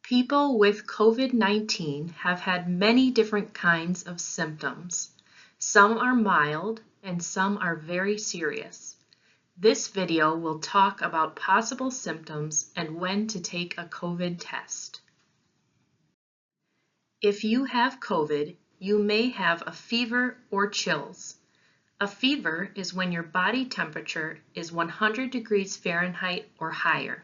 People with COVID-19 have had many different kinds of symptoms. Some are mild and some are very serious. This video will talk about possible symptoms and when to take a COVID test. If you have COVID, you may have a fever or chills. A fever is when your body temperature is 100 degrees Fahrenheit or higher.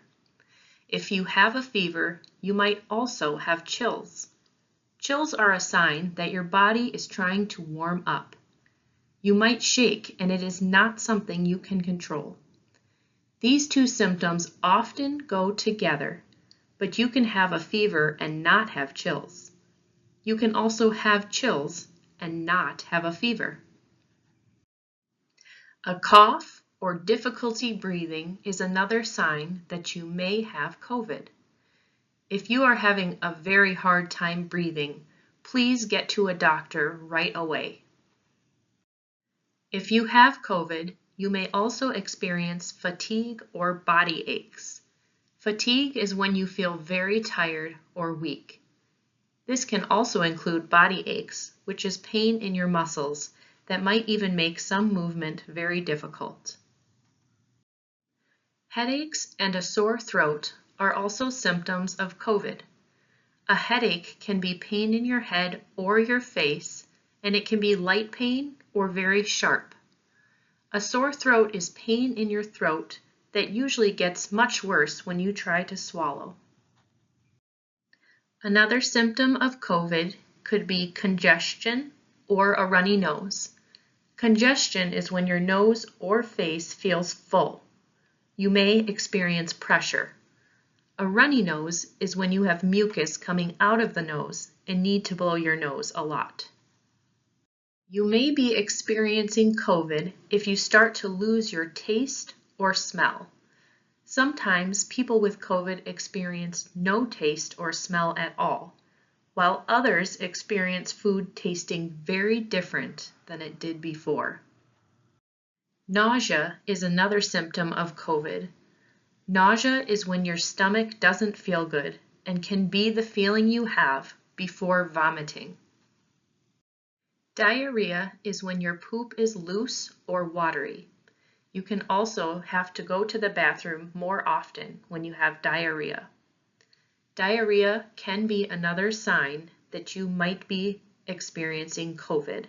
If you have a fever, you might also have chills. Chills are a sign that your body is trying to warm up. You might shake, and it is not something you can control. These two symptoms often go together, but you can have a fever and not have chills. You can also have chills and not have a fever. A cough or difficulty breathing is another sign that you may have COVID. If you are having a very hard time breathing, please get to a doctor right away. If you have COVID, you may also experience fatigue or body aches. Fatigue is when you feel very tired or weak. This can also include body aches, which is pain in your muscles that might even make some movement very difficult. Headaches and a sore throat are also symptoms of COVID. A headache can be pain in your head or your face, and it can be light pain or very sharp. A sore throat is pain in your throat that usually gets much worse when you try to swallow. Another symptom of COVID could be congestion or a runny nose. Congestion is when your nose or face feels full. You may experience pressure. A runny nose is when you have mucus coming out of the nose and need to blow your nose a lot. You may be experiencing COVID if you start to lose your taste or smell. Sometimes people with COVID experience no taste or smell at all, while others experience food tasting very different than it did before. Nausea is another symptom of COVID. Nausea is when your stomach doesn't feel good and can be the feeling you have before vomiting. Diarrhea is when your poop is loose or watery. You can also have to go to the bathroom more often when you have diarrhea. Diarrhea can be another sign that you might be experiencing COVID.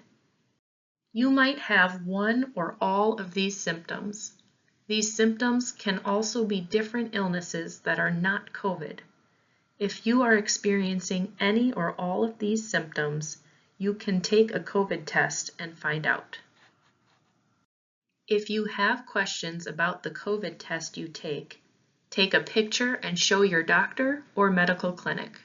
You might have one or all of these symptoms. These symptoms can also be different illnesses that are not COVID. If you are experiencing any or all of these symptoms, you can take a COVID test and find out. If you have questions about the COVID test you take a picture and show your doctor or medical clinic.